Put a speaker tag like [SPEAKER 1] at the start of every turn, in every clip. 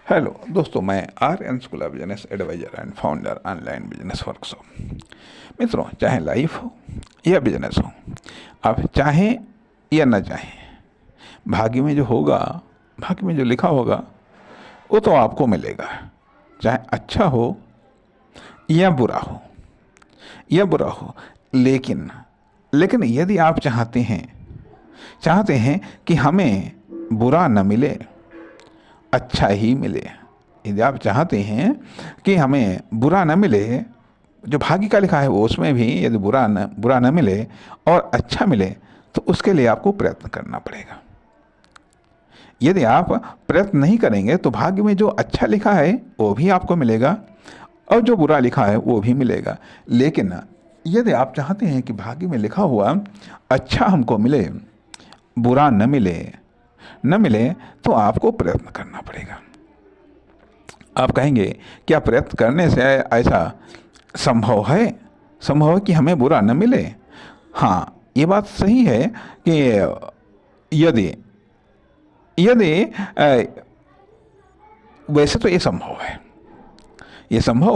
[SPEAKER 1] Hello दोस्तों, मैं Aryan school of business advisor and founder online business workshop. मित्रों, चाहे लाइफ हो या बिजनेस हो, आप चाहें या न चाहें, भाग्य में जो होगा, भाग्य में जो लिखा होगा वो तो आपको मिलेगा। चाहे अच्छा हो या बुरा हो, लेकिन लेकिन यदि आप चाहते हैं कि हमें बुरा न मिले, अच्छा ही मिले, यदि आप चाहते हैं कि हमें बुरा न मिले, जो भाग्य का लिखा है वो उसमें भी यदि बुरा न मिले और अच्छा मिले, तो उसके लिए आपको प्रयत्न करना पड़ेगा। यदि आप प्रयत्न नहीं करेंगे तो भाग्य में जो अच्छा लिखा है वो भी आपको मिलेगा और जो बुरा लिखा है वो भी मिलेगा। लेकिन यदि आप चाहते हैं कि भाग्य में लिखा हुआ अच्छा हमको मिले, बुरा न मिले, तो आपको प्रयत्न करना पड़ेगा। आप कहेंगे, क्या प्रयत्न करने से ऐसा संभव है कि हमें बुरा न मिले? हाँ, ये बात सही है कि यदि यदि वैसे तो ये संभव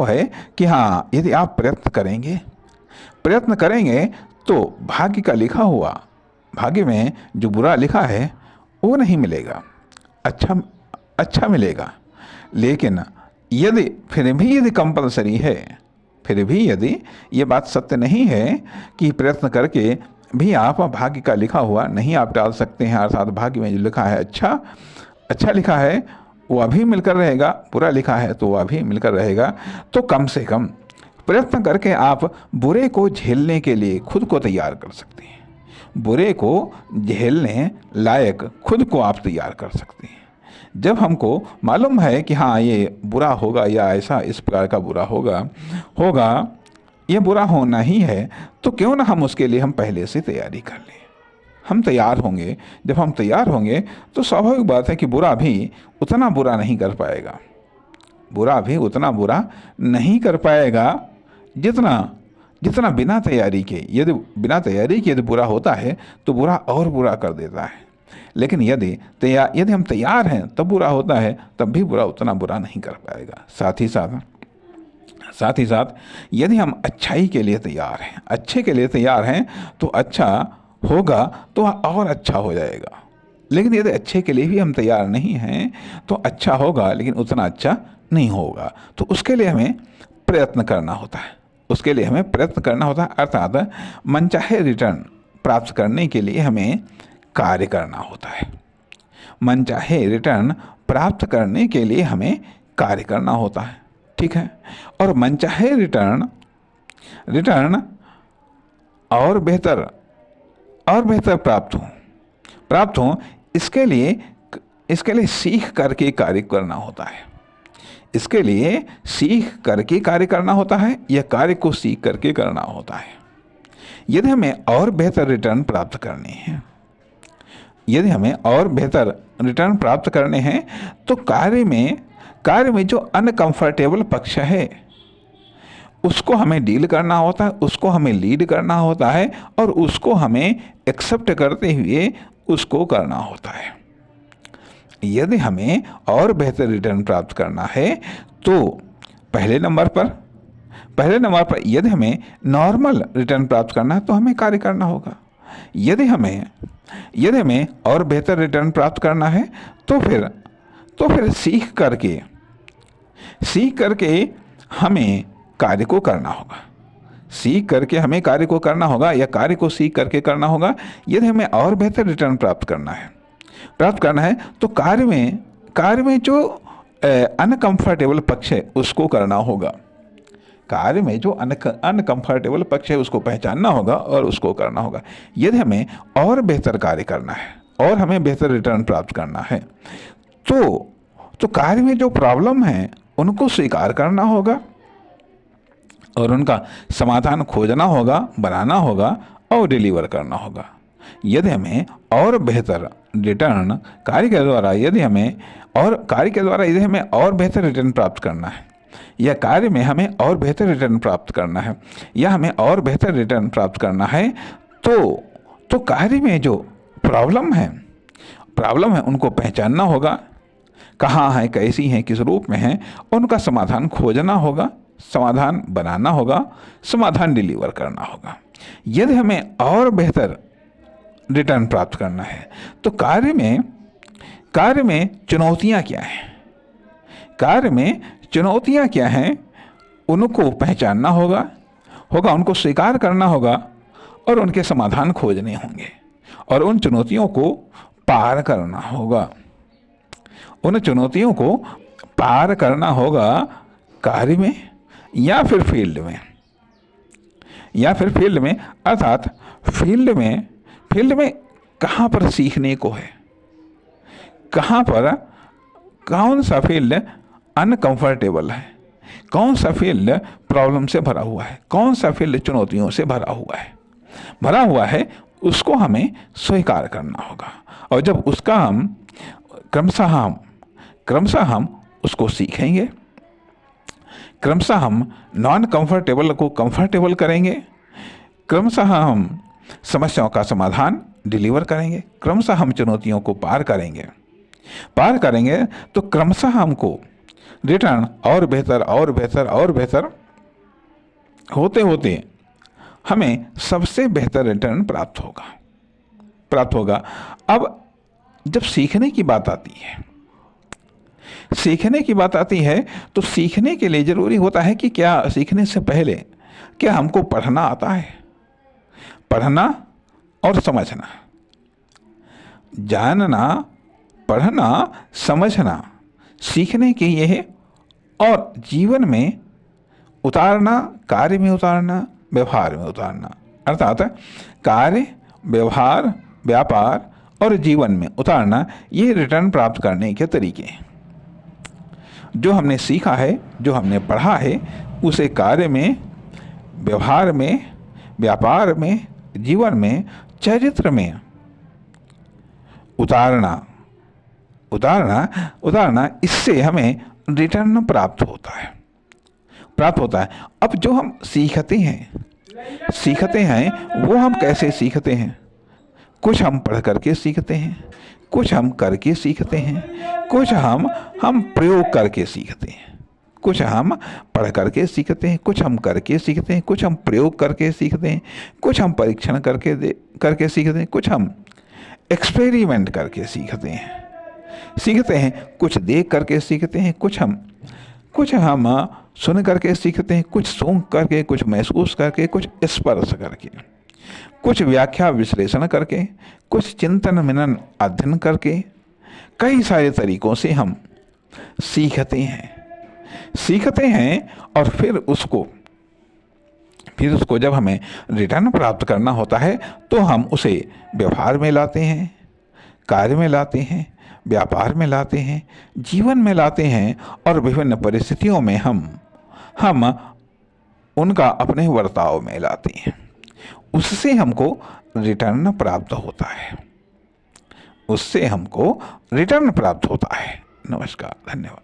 [SPEAKER 1] है कि हाँ, यदि आप प्रयत्न करेंगे तो भाग्य का लिखा हुआ, भाग्य में जो बुरा लिखा है वो नहीं मिलेगा, अच्छा मिलेगा। लेकिन फिर भी यदि कंपलसरी है, फिर भी यदि ये बात सत्य नहीं है कि प्रयत्न करके भी आप भाग्य का लिखा हुआ नहीं आप टाल सकते हैं, अर्थात भाग्य में जो लिखा है अच्छा लिखा है वह भी मिलकर रहेगा, बुरा लिखा है तो वह भी मिलकर रहेगा, तो कम से कम प्रयत्न करके आप बुरे को झेलने के लिए खुद को तैयार कर सकते हैं। बुरे को झेलने लायक खुद को आप तैयार कर सकते हैं। जब हमको मालूम है कि हाँ, ये बुरा होगा या ऐसा इस प्रकार का बुरा होगा, ये बुरा होना ही है, तो क्यों ना हम उसके लिए हम पहले से तैयारी कर लें। हम तैयार होंगे, जब हम तैयार होंगे तो स्वाभाविक बात है कि बुरा भी उतना बुरा नहीं कर पाएगा, जितना बिना तैयारी के, यदि बुरा होता है तो बुरा और बुरा कर देता है। लेकिन यदि हम तैयार हैं तब बुरा होता है, तब भी बुरा उतना बुरा नहीं कर पाएगा। साथ ही साथ यदि हम अच्छाई के लिए तैयार हैं, अच्छे के लिए तैयार हैं, तो अच्छा होगा तो और अच्छा हो जाएगा। लेकिन यदि अच्छे के लिए भी हम तैयार नहीं हैं तो अच्छा होगा लेकिन उतना अच्छा नहीं होगा। तो उसके लिए हमें प्रयत्न करना होता है, अर्थात मनचाहे रिटर्न प्राप्त करने के लिए हमें कार्य करना होता है। मनचाहे रिटर्न प्राप्त करने के लिए हमें कार्य करना होता है, ठीक है। और मनचाहे रिटर्न और बेहतर प्राप्त हो, इसके लिए सीख करके कार्य करना होता है। या कार्य को सीख करके करना होता है। यदि हमें और बेहतर रिटर्न प्राप्त करने हैं, तो कार्य में जो अनकंफर्टेबल पक्ष है उसको हमें डील करना होता है, उसको हमें लीड करना होता है और उसको हमें एक्सेप्ट करते हुए उसको करना होता है। यदि हमें और बेहतर रिटर्न प्राप्त करना है तो पहले नंबर पर यदि हमें नॉर्मल रिटर्न प्राप्त करना है तो हमें कार्य करना होगा। यदि हमें और बेहतर रिटर्न प्राप्त करना है तो फिर सीख करके हमें कार्य को करना होगा। या कार्य को सीख करके करना होगा। यदि हमें और बेहतर रिटर्न प्राप्त करना है तो कार्य में जो अनकंफर्टेबल पक्ष है उसको करना होगा। कार्य में जो अनकंफर्टेबल पक्ष है उसको पहचानना होगा और उसको करना होगा। यदि हमें और बेहतर कार्य करना है और हमें बेहतर रिटर्न प्राप्त करना है तो कार्य में जो प्रॉब्लम है उनको स्वीकार करना होगा और उनका समाधान खोजना होगा, बनाना होगा और डिलीवर करना होगा। यदि हमें और बेहतर रिटर्न कार्य के द्वारा यदि हमें और बेहतर रिटर्न प्राप्त करना है, या कार्य में हमें और बेहतर रिटर्न प्राप्त करना है, या हमें और बेहतर रिटर्न प्राप्त करना है, तो कार्य में जो प्रॉब्लम है उनको पहचानना होगा, कहाँ हैं, कैसी हैं, किस रूप में हैं, उनका समाधान खोजना होगा, समाधान बनाना होगा, समाधान डिलीवर करना होगा। यदि हमें और बेहतर रिटर्न प्राप्त करना है तो कार्य में चुनौतियाँ क्या हैं, कार्य में चुनौतियाँ क्या हैं, उनको पहचानना होगा, उनको स्वीकार करना होगा और उनके समाधान खोजने होंगे और उन चुनौतियों को पार करना होगा। उन चुनौतियों को पार करना होगा कार्य में या फिर फील्ड में, अर्थात फील्ड में कहाँ पर सीखने को है, कहाँ पर, कौन सा फील्ड अनकंफर्टेबल है, कौन सा फील्ड प्रॉब्लम से भरा हुआ है, कौन सा फील्ड चुनौतियों से भरा हुआ है, उसको हमें स्वीकार करना होगा। और जब उसका हम क्रमशः हम उसको सीखेंगे, क्रमशः हम नॉन कंफर्टेबल को कंफर्टेबल करेंगे, क्रमशः हम समस्याओं का समाधान डिलीवर करेंगे, क्रमशः हम चुनौतियों को पार करेंगे तो क्रमशः हमको रिटर्न और बेहतर होते हमें सबसे बेहतर रिटर्न प्राप्त होगा। अब जब सीखने की बात आती है तो सीखने के लिए ज़रूरी होता है कि क्या सीखने से पहले क्या हमको पढ़ना आता है, पढ़ना और समझना, जानना, पढ़ना, समझना सीखने के ये है, और जीवन में उतारना, कार्य में उतारना, व्यवहार में उतारना, अर्थात कार्य, व्यवहार, व्यापार और जीवन में उतारना, ये रिटर्न प्राप्त करने के तरीके हैं। जो हमने सीखा है, जो हमने पढ़ा है, उसे कार्य में, व्यवहार में, व्यापार में, जीवन में, चरित्र में उतारना, इससे हमें रिटर्न प्राप्त होता है। अब जो हम सीखते हैं वो हम कैसे सीखते हैं? कुछ हम पढ़ करके सीखते हैं, कुछ हम करके सीखते हैं, कुछ हम प्रयोग करके सीखते हैं, कुछ हम पढ़ करके सीखते हैं, कुछ हम करके सीखते हैं, कुछ हम प्रयोग करके सीखते हैं, कुछ हम परीक्षण करके सीखते हैं, कुछ हम एक्सपेरिमेंट करके सीखते हैं, कुछ देख करके सीखते हैं, कुछ हम सुन करके सीखते हैं, कुछ सूंघ करके, कुछ महसूस करके, कुछ स्पर्श करके, कुछ व्याख्या विश्लेषण करके, कुछ चिंतन मनन अध्ययन करके, कई सारे तरीकों से हम सीखते हैं और फिर उसको जब हमें रिटर्न प्राप्त करना होता है तो हम उसे व्यवहार में लाते हैं, कार्य में लाते हैं, व्यापार में लाते हैं, जीवन में लाते हैं और विभिन्न परिस्थितियों में हम उनका अपने वर्ताव में लाते हैं। उससे हमको रिटर्न प्राप्त होता है। नमस्कार, धन्यवाद।